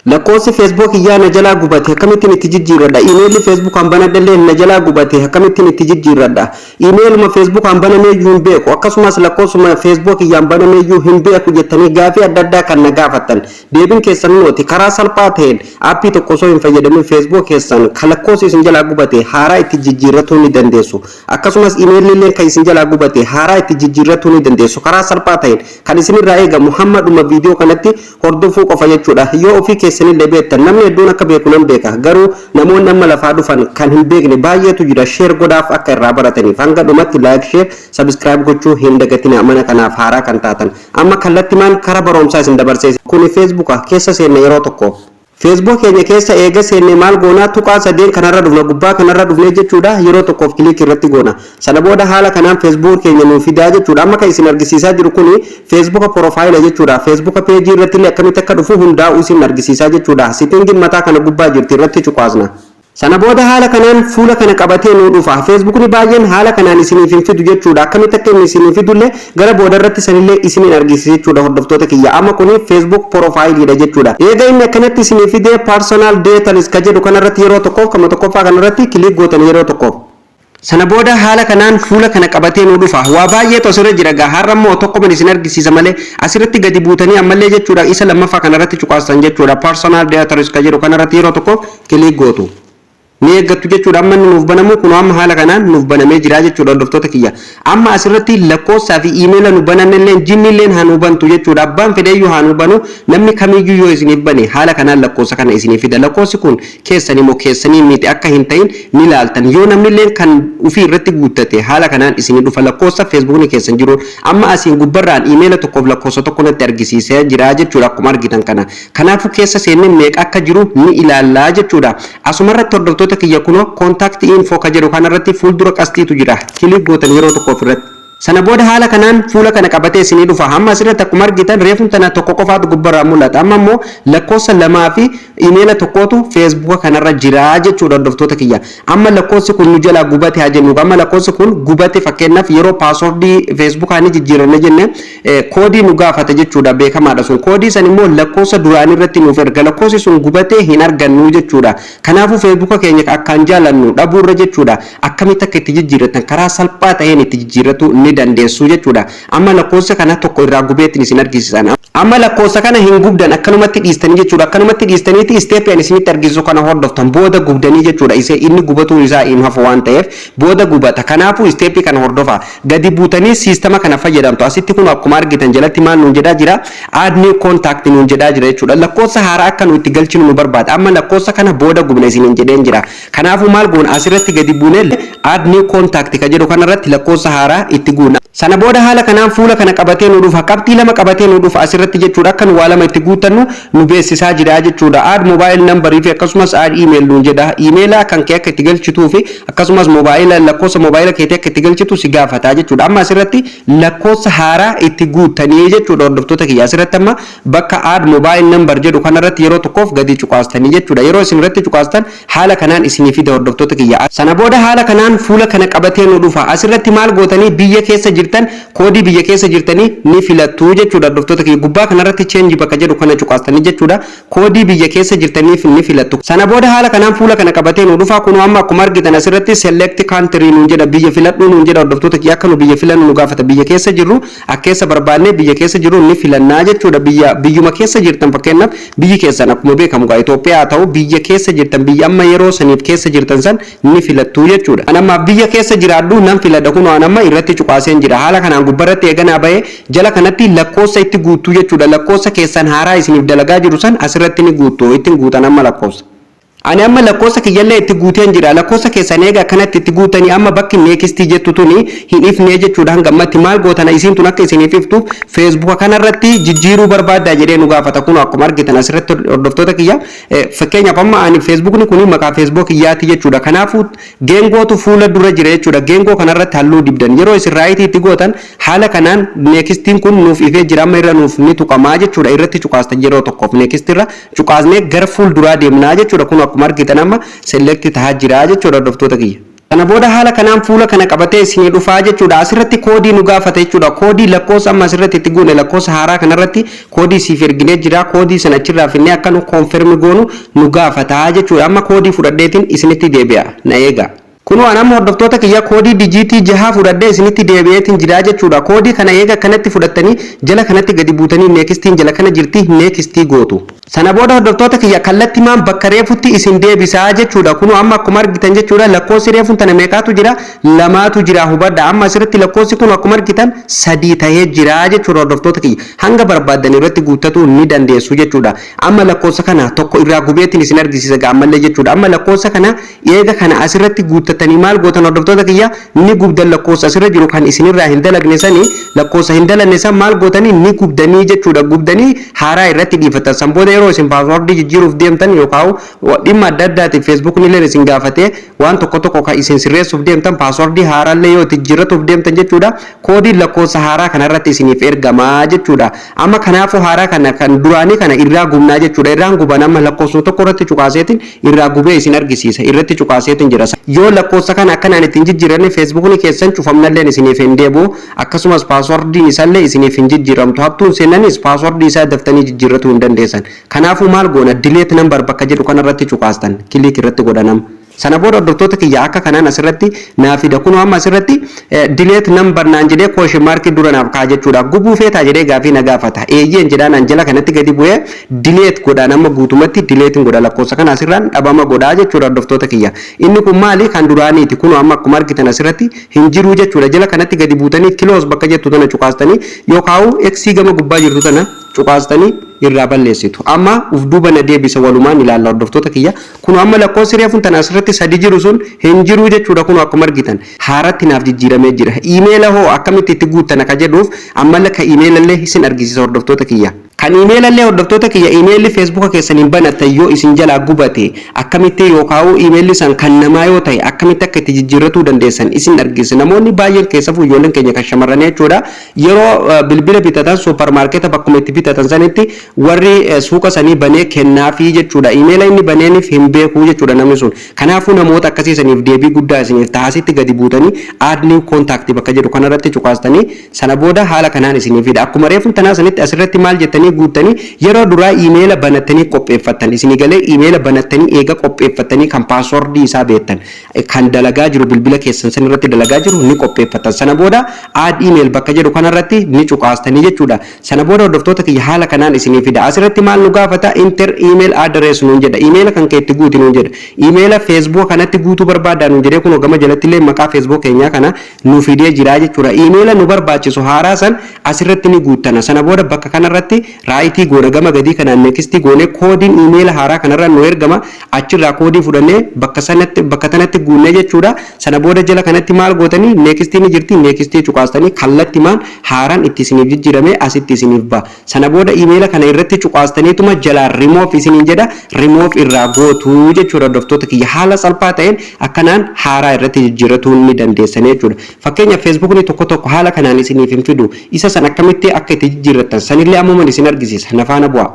lakkoofsi Facebook iyyaa na jalaa gubate akkamittiin itti jijjiirradha email Facebook an banadallee na jalaa gubate akkamittiin itti jijjiirradha emailuma Facebook an banameeyyuu hin beeku akkasumas lakkoofsuma Facebook iyyaan banameeyyuu hin beeku jettanii gaafii adda addaa kan na gaafattan deebiin keessan nooti karaa salphaa ta'een aappii tokko osoo hin fayyadamin Facebook keessan kan lakkoofsi isin jalaa gubate haaraa itti jijjiirratuu ni dandeessu akkasumas emailillee kan isin jalaa gubate haaraa itti jijjiirratuu ni dandeessu karaa salphaa ta'een kan isinirraa eegamu Muhammaduma viidiyoo kanatti hordofuu qofa jechuudha yoo ofii keessanii lebeettan namni hedduun akka beeku nan beeka garuu namoonni amma lafaa dhufan kan hin beekne baay'eetu jira share godhaaf akka irraa barataniif hanga dhumatti like share subscribe gochuu hin dagatina mana kanaaf haaraa kan taatan amma kallattimaan karaa barumsaa isin dabarsee kuni Facebook keessa seenne yeroo tokko Facebook keenya keessa eega seenne maal goona tuqaa sadeen kanarra dhufna gubbaa kanarra dhufne jechuudha yeroo tokkoof kilik irratti goona sana booda haala kanaan Facebook keenya nuu fidaa jechuudha amma kan isin argisiisaa jiru kuni Facebook profile jechuudha Facebook page irratti illee akkamitti akka dhufu hundaa'u isin argisiisaa jechuudha setting mataa kana gubbaa jirti irratti cuqaasna sana booda haala kanaan fuula kana qabatee nuu dhufa Facebook ni baay'een haala kanaan isiniif hin fidu jechuudha akkamitti akka inni isiniif fidullee gara booda irratti sanillee isiniin argisiisa jechuudha hordoftoota kiyya amma kuni Facebook profile dha jechuudha eega inni akkanatti isiniif fidee personal details ka jedhu kanarratti yeroo tokkoof kama tokkoffaa kanarratti kilik gootan yeroo tokkoof sana booda haala kanaan fuula kana qabatee nuu dhufa waa baay'eetu asirra jira gaa har'ammoo tokko isin argisiisa malee asirratti gadi buutanii ammallee jechuudha isa lammaffaa kanarratti cuqaastan jechuudha personal details ka jedhu kanarratti yeroo tokkoof kilik gootu ni eeggattu jechuudha amma nuuf banamu kun amma haala kanaan nuuf banamee jira jechuudha hordoftoota kiyya amma asirratti lakkoofsaa fi email nu banannellee jinnilleen haa nu bantu jechuudha abbaan fedheeyyuu haa nu banu namni kamiyyuu yoo isiniif bane haala kanaan lakkoofsa kana isiniif fida lakkoofsi kun keessanii moo keessanii miti akka hin ta'in ni ilaaltan yoo namnilleen kan ufii irratti guuttate haala kanaan isinii dhufa lakkoofsa Facebook keessan jiru amma asiin gubbarraan email tokkoof lakkoofsa tokko natti argisiisee jira jechuudha akkuma argitan kana kanaafuu keessa seennee meeqa akka jiru ni ilaallaa jechuudha asumarratti hordoftoota kiyya kuno contact info ka jedhu kanarratti fuuldura qastiitu jira kilik gootan yeroo tokko ofirratti sana booda haala kanaan fuula kana qabatee isinii dhufa amma asirratti akkuma argitan reefuun tana tokko qofaatu gubbarraa mul'ata amma immoo lakkoofsa lamaa fi email tokkootu Facebook kanarra jira jechuudha hordoftoota kiyya amma lakkoofsi kun nu jalaa gubate haa jennu amma lakkoofsi kun gubate fakkeenyaaf yeroo passwordii Facebook ani jijjiiranne jenne koodii nu gaafata jechuudha beekamaadha sun koodii san immoo lakkoofsa duraanii irratti nuuf erga lakkoofsi sun gubatee hin argannu jechuudha kanaafuu Facebook keenya akkaan jaalannu dhabuurra jechuudha akkamitti akka itti jijjiirratan karaa salphaa ta'een itti jijjiirratu ni dandeessu jechuudha amma lakkoofsa kana tokko irraa gubeetiin isin argisiisan amma lakkoofsa kana hin gubdan akkanumatti dhiistanii jechuudha akkanumatti dhiistaniiti isteepiin isinitti argisiisu kana hordoftan booda gubdanii jechuudha isa inni gubatuun isaa hin hafu waan ta'eef booda gubata kanaafuu isteepii kana hordofa gadi buutanii siistama kana fayyadamtu asitti kun akkuma argitan jalatti maal nuun jedhaa jira add new contact nuun jedhaa jira jechuudha lakkoofsa haaraa akka nu itti galchinu nu barbaada amma lakkoofsa kana booda gubna isiniin jedheen jira kanaafuu maal goona asirratti gadi buunee add new contact ka jedhu kanarratti lakkoofsa haaraa itti guuna sana booda haala kanaan fuula kana qabatee nu dhufa qabxii lama qabatee nu dhufa asirratti jechuudha akka nu waa lama itti guutannu nu beeksisaa jira jechuudha add mobile number fi akkasumas add email nuun jedha email kan kee akka itti galchituu fi akkasumas mobile lakkoofsa mobile keetii akka itti galchitu si gaafata jechuudha amma asirratti lakkoofsa haaraa itti guutanii jechuudha hordoftoota kiyya asirratti amma bakka add mobile number jedhu kanarratti yeroo tokkoof gadi cuqaastanii jechuudha yeroo isin irratti cuqaastan haala kanaan isinii fida hordoftoota kiyya sana booda haala kanaan fuula kana qabatee nu dhufa asirratti maal gootanii biyya keessa jirtan koodii biyya keessa jirtanii ni filattu jechuudha hordoftoota kiyya gubbaa kanarratti change bakka jedhu kana cuqaastanii jechuudha koodii biyya keessa jirtaniif ni filattu sana booda haala kanaan fuula kana qabatee nu dhufa kun amma akkuma argitan asirratti select country nuun jedha biyya filadhu nuun jedha hordoftoota kiyya akka nu biyya filannu nu gaafata biyya keessa jirru akkeessa barbaanne biyya keessa jirru ni filannaa jechuudha biyyuma keessa jirtan fakkeenyaaf biyyi keessan akkuma beekamu gaa Itoophiyaa ta'u biyya keessa jirtan biyya amma yeroo saniif keessa jirtan san ni filattu jechuudha anamma biyya keessa jiraadhu nan filadha kun waan amma irratti cuqaaseen jira haala kanaan gubbarratti eeganaa bahee jala kanatti lakkoofsa itti guuttuu jechuudha lakkoofsa keessan haaraa isiniif dalagaa jiru san asirratti ni guuttu ittiin guutan amma lakkoofsa ani amma lakkoofsa kiyyallee itti guuteen jira lakkoofsa keessan eega kanatti itti guutanii amma bakki neekistii jettu tuni hin ifnee jechuudha hangammatti maal gootana isiin tun akka isiniif iftuuf Facebook kanarratti jijjiiruu barbaaddaa jedhee nu gaafata kun akkuma argitan asirratti hordoftoota kiyya fakkeenyaaf amma ani Facebook ni kuni maqaa Facebook kiyyaati jechuudha kanaafuu geengootu fuula dura jira jechuudha geengoo kanarratti halluu dibdan yeroo isin raayitii itti gootan haala kanaan neekistiin kun nuuf ifee jira amma irra nuuf ni tuqamaa jechuudha irratti cuqaastan yeroo tokkoof neekistirra cuqaasnee gara fuul duraa deemnaa jechuudha kun akkuma argitan amma select tahaa jira jechuudha hordoftoota kiyya Kana booda haala kanaan fuula kana qabatee isinii dhufaa jechuudha. Asirratti koodii nu gaafata jechuudha. Koodii lakkoofsa amma asirratti itti goone lakkoofsa haaraa kanarratti koodii siif erginee jira. Koodii sana achirraa finnee akka nu konfirmi goonu nu gaafata jechuudha. Amma koodii fudhadheetiin isinitti deebi'a. Na eega. Kunu anammoo hordoftoota kiyya koodii dijiitii 6 fudhadhee isinitti deebi'eetiin jira jechuudha. Koodii kana eega kanatti fudhattanii jala kanatti gadi buutanii neekistiin jala kana jirti neekistii gootu. Sana booda hordoftoota kiyya kallattii maan bakka reefutti isin deebisaa jechuudha. Kunu amma akkuma argitan jechuudha lakkoofsi reefuun tana meeqaatu jira? 2tu jira hubadha. Amma asirratti lakkoofsi kun akkuma argitan 3 tahee jira jechuudha hordoftoota kiyya. Hanga barbaadan irratti guuttatuu ni dandeessu jechuudha. Amma lakkoofsa kana tokko irraa gubeetiin isin argisiisa gaammallee jechuudha. Amma lakkoofsa kana eega kana asirratti guuttatanii maal gootan hordoftoota kiyya ni gubdan lakkoofsa asirra jiru kan isinirraa hin dalagne sanii lakkoofsa hin dalanne san maal gootanii ni gubdanii jechuudha. Gubdanii haaraa irratti dhiifatan san booda yeroo isin paaswordii jijjiiruuf deemtan yookaan dhimma adda addaatiif Facebook nileen isin gaafatee waan tokko tokko kan isin sirreessuuf deemtan paaswordii haaraallee yoo jijjiirratuuf deemtan jechuudha. Koodiin lakkoofsa haaraa kanarratti isiniif ergamaa jechuudha. Amma kanaafuu haaraa kana kan duraanii kana irraa gubnaa jechuudha. Irraan guban amma lakkoofsa tokko irratti cuqaaseetiin irraa gubee isin argisiisa. Irratti cuqaaseetiin jira. Yoo lakkoofsa kana akkanaan ittiin jijjiiranne Facebookni keessan cufamnallee isiniif hin deebi'u. Akkasumas paaswordiin isaallee isiniif hin jijjiiramtu. Hattuun seenanis paaswordii isaa daftanii jijjiirratuu hin dandeessan. Kanaafuu maal goona delete number bakka jedhu kanarratti cuqaastan kilik irratti godhanam. Sana booda hordoftoota kiyya akka kanaan asirratti naafida kun amma asirratti delete number naan jedhee question mark dura naaf kaa jechuudha. Gubuu feetaa jedhee gaafii na gaafata. Eeyyeen jedhaan anjala kanatti gadi bu'ee delete godhaan amma guutumatti delete godha lakkoofsa kana asirraan dhabama godhaa jechuudha hordoftoota kiyya. Inni kun maali kan duraaniiti kun amma akkuma argitan asirratti hin jiru jechuudha. Jala kanatti gadi buutanii close bakka jettu tana cuqaastanii yookaan x gama gubbaa jirtu tana cuqaastanii irraa balleessitu. Amma uf duuba na deebisa walumaan ilaalla hordoftoota kiyya. Kun amma lakkoofsi reefuun tana asirratti 3 jiru sun hin jiru jechuudha. Kun akkuma argitan haaratti naaf jijjiiramee jira. Iimeela hoo akkamitti itti guuttan akka jedhuuf amma lakka iimeelallee isin argisiisa hordoftoota kiyya. Kan iimeelallee hordoftoota kiyya iimeelli feesbuuka keessaniin banatan yoo isin jalaa gubate akkamitti yookaan iimeelli san kan namaa yoo ta'e akkamitti akka itti jijjiirratuu dandeessan isin argisiisa. Namoonni baay'een keessafuu ijoolleen keenya kan shamarranii jechuudha. Yeroo bilbila bitatan suuparmaarkeeta bakkuma itti bitatan sanitti warri suuqa sanii banee kennaafii jechuudha. Iimeela inni baneeniif hin beeku jechuudha namni sun. Kanaafuu namoota akkasiisaniif deebii guddaa isiniif taasitti gadi buutanii add new contact bakka jedhu kanarratti cuqaastanii sana booda haala kanaan isiniifidha. Akkuma reefuun tanaa sanitti asirratti maal jettanii guutanii yeroo duraa iimeela banattanii qopheeffatan isinii galee iimeela banattanii eega qopheeffatanii kan paaswordii isaa beektan kan dalagaa jiru bilbila keessan san irratti dalagaa jiru ni qopheeffatan. Sana booda add email bakka jedhu kanarratti ni cuqaastanii jechuudha. Sana booda hordoftoota kiyya haala kanaan isiniifidha. Asirratti maal nu gaafata enter email address nuun jedha. Iimeela kan keetti guuti nuun jedha. Iimeela Facebook kanatti guutuu barbaada nuun jedhee kun gama jalatti illee maqaa Facebook keenyaa kana nu fidee jira jechuudha. Iimeela nu barbaachisu haaraa san asirratti ni guuttana. Sana booda bakka kanarratti raayitii goona gama gadii kanaan neekistii goone koodiin iimeela haaraa kanarra nu ergama achirraa koodii fudhannee bakka tanatti guunnee jechuudha. Sana booda jala kanatti maal gootanii neekistii ni jirti neekistii cuqaastanii kallattimaan haaraan itti isiniif jijjiiramee asitti isiniif ba'a. Sana booda iimeela kana irratti cuqaastaniituma jalaa remove isiniin jedha remove irraa gootuu jechuudha hordoftoota kiyya haala salphaa ta'een akkanaan haaraa irratti jijjiirratuu ni dandeessan jechuudha. Fakkeenyaaf feesbuukni tokko haala kanaan isiniif hin fidu isa san akkamitti akka itti jijjiirrattan sanillee ammumaan isin argisiisa nafaana bu'a.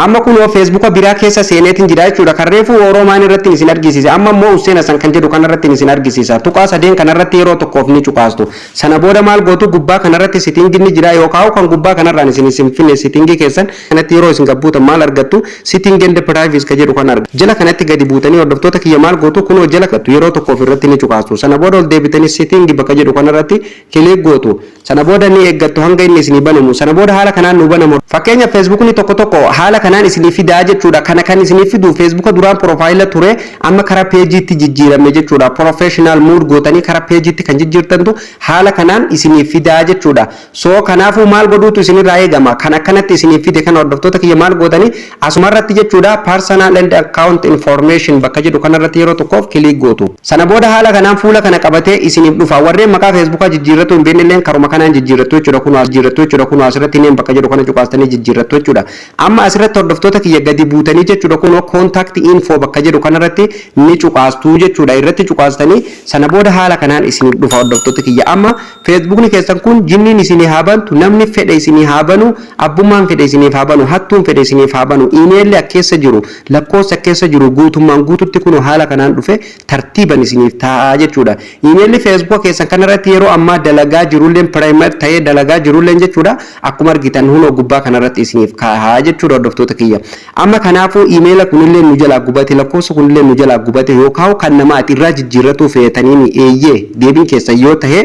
Amma kun feesbuuka biraa keessa seeneetiin jira jechuudha. Kan reefu Oromaan irratti isin argisiisa. Amma immoo Useena san kan jedhu kanarratti isin argisiisa. Tuqaa sadeen kanarratti yeroo tokkoof ni cuqaastu. Sana booda maal gootu gubbaa kanarratti sitingii ni jira yookaan kan gubbaa kanarraan isin finne sitingii keessan kanatti yeroo isin gabbuutan maal argattu siting and privacy kan jedhu kan argattu. Jala kanatti gadi buutanii hordoftoota kiyya maal gootu kunoo jala kattu yeroo tokkoof irratti ni cuqaastu. Sana booda ol deebitanii sitingii bakka jedhu kanarratti kilik gootu. Sana booda ni eeggattu hanga inni isin banamu. Sana booda haala kanaan nu banamu. Fakkeenya feesbuukni tokko haala kanaan isinii fidaa jechuudha. Kana kan isinii fidu feesbuuka duraan profaayila ture amma karaa peejiitti jijjiirame jechuudha. Professional mood gootanii karaa peejiitti kan jijjiirtantu haala kanaan isinii fidaa jechuudha. So kanaafuu maal godhuutu isinirraa eegama. Kan akkanatti isinii fide kan hordoftoota kiyya maal gootanii asumarratti jechuudha personal and account information bakka jedhu kanarratti yeroo tokkoof kilik gootu. Sana booda haala kanaan fuula kana qabatee isiniif dhufa. Warreen maqaa feesbuukaa jijjiirratu hin beeknelleen karuma kanaan jijjiirratu jechuudha. Kun jijjiirratu jechuudha. Kun asirratti neen bakka jedhu kana cuqaastanii jijjiirratu jechuudha. Amma asirratti kanarratti hordoftoota kiyya gadi buutanii jechuudha kunoo contact info bakka jedhu kanarratti ni cuqaastuu jechuudha irratti cuqaastanii sana booda haala kanaan isiniif dhufa hordoftoota kiyya amma Facebookni keessan kun jinniin isinii haa bantu namni fedhe isinii haa banu abbummaan fedhe isiniif haa banu hattuun fedhe isiniif haa banu iimeelli keessa jiru lakkoofsa keessa jiru guutummaan guututti kunoo haala kanaan dhufe tartiiban isiniif taa'aa jechuudha iimeelli Facebook keessan kanarratti yeroo ammaa dalagaa jirulleen primary ta'ee dalagaa jirulleen jechuudha akkuma argitan hunoo gubbaa kanarratti isiniif kaa'aa jechuudha hordoftoota kiyya amma kanaafuu iimeela kunillee nu jalaa gubate lakkoofsa kunillee nu jalaa gubate yookaan kan nama ati irraa jijjiirratu feetanii eeyyee deebiin keessan yoo ta'e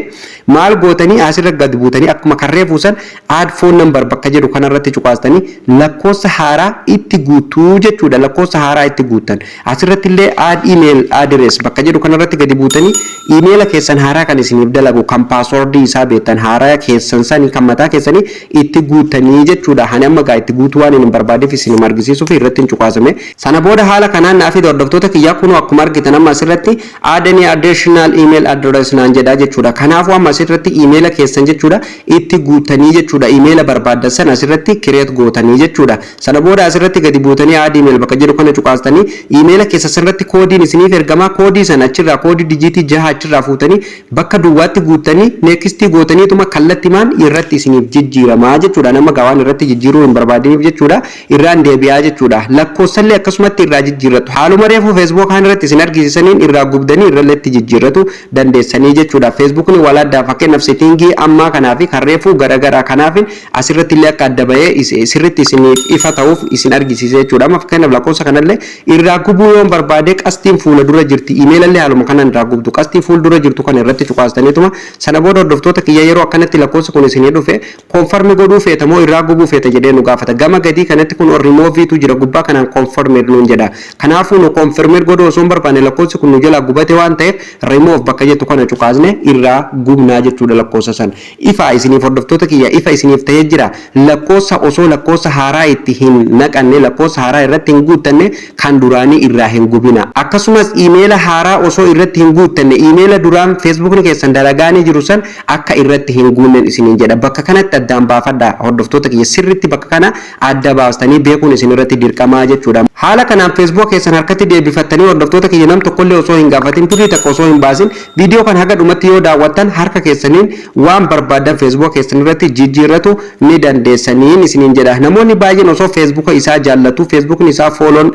maal gootanii asirra gad buutanii akkuma karree fuusan add phone number bakka jedhu kanarratti cuqaastanii lakkoofsa haaraa itti guutuu jechuudha lakkoofsa haaraa itti guutan asirratti illee add email address bakka jedhu kanarratti gadi buutanii iimeela keessan haaraa kan isiniif dalagu kan paaswordii isaa beektan haaraa keessan sanii kan mataa keessanii itti guutanii jechuudha hani amma gaa itti guutuu waan hin barbaadeef isin argisiisuuf irratti hin cuqaasame sana booda haala kanaan naafi hordoftoota kiyyaa kunoo akkuma argitan amma asirratti add any additional email address naan jedha jechuudha kanaafuu amma asirratti iimeela keessan jechuudha itti guutanii jechuudha iimeela barbaadan san asirratti create gootanii jechuudha sana booda asirratti gadi buutanii add email bakka jedhu kana cuqaastanii iimeela keessan sirratti koodiin isiniif ergamaa koodii sana achirraa koodii dijiitii 6 achirraa fuutanii bakka duwwaatti guutanii next gootanii tuma kallattimaan irratti isiniif jijjiiramaa jechuudha nama gawaan irratti jijjiiruu hin barbaadiniif jechuudha irraan deebi'aa jechuudha lakkoofsallee akkasumatti irraa jijjiirratu haaluma reefu Facebook kan irratti isin argisiisaniin irraa gubdanii irratti jijjiirratu dandeessanii jechuudha Facebookni walaaddaa fakkeenyaaf settingii ammaa kanaafi kan reefu garagaraa kanaafin asirratti illee akka adda bahee sirriitti isin ifa ta'uuf isin argisiise jechuudha amma fakkeenyaaf lakkoofsa kanallee irraa gubuu yoo barbaade qastiin fuula dura jirti iimeelallee haaluma kanaan irraa gubdu qastii fuula dura jirtu kan irratti cuqaastaniituma sana booda hordoftoota kiyya yeroo akkanatti lakkoofsa kun isin dhufe konfirmi godhuu feeta moo irraa gubuu feeta jedhee nu gaafata gama gadii kanatti kun remove jira gubbaa kanaan confirmed nuun jedha kanaafuu nu confirmed godhuu osoo hin barbaanne lakkoofsi kun nu jalaa gubate waan ta'eef remove bakka jettu kana cuqaasne irraa gubnaa jechuudha lakkoofsa san ifa isiniif hordoftoota kiyya ifa isiniif ta'ee jira lakkoofsa osoo lakkoofsa haaraa itti hin naqanne lakkoofsa haaraa irratti hin guuttanne kan duraanii irraa hin gubina akkasumas iimeela haaraa osoo irratti hin guuttanne iimeela duraan Facebookni keessan dalagaanii jiru san akka irratti hin guunnen isiniin jedha bakka kanatti addaan baafadha hordoftoota kiyya sirriitti bakka kana adda baastanii beekuun isin irratti dirqamaa jechuudha haala kanaan Facebook keessan harkatti deebifattanii hordoftoota kiyya nam tokkollee osoo hin gaafatin turii takka osoo hin baasin viidiyoo kan haga dhumatti yoo daawwattan harka keessaniin waan barbaadan Facebook keessan irratti jijjiirratu ni dandeessaniin isiniin jedha namoonni baay'een osoo Facebook isaa jaallatu Facebookni isaa fooloon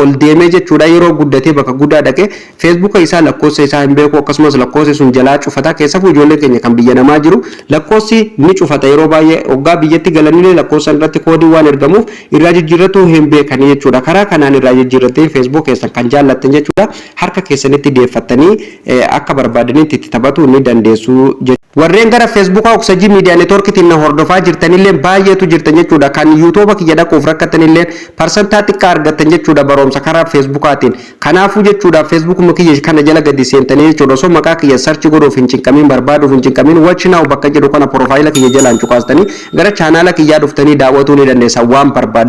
ol deemee jechuudha yeroo guddatee bakka guddaa dhaqe Facebook isaa lakkoofsa isaa hin beeku akkasumas lakkoofsi sun jalaa cufata keessafuu ijoollee keenya kan biyya namaa jiru lakkoofsi ni cufata yeroo baay'ee hoggaa biyyatti galanii lakkoofsa irratti koodii waan ergamuuf irraa jijjiirratu hin beekanii jechuudha karaa kanaan irraa jijjiirrattee Facebook keessan kan jaallattan jechuudha harka keessanitti deeffattanii akka barbaadanitti itti taphatu ni dandeessu warreen gara Facebook oksajii miidiyaa neetworkiitiin na hordofaa jirtanillee baay'eetu jirtan jechuudha kan YouTube kiyya dhaquuf rakkatanillee parsantaa xiqqaa argattan jechuudha barumsa karaa Facebookaatiin kanaafuu jechuudha Facebook mukiyya kana jala gadi seentanii jechuudha osoo maqaa kiyya search godhuuf hin cinqamin barbaaduuf hin cinqamin watch now bakka jedhu kana profaayila kiyya jalaan cuqaastanii gara chaanaala kiyyaa dhuftanii daawwatuu ni dandeessan waan barbaaddan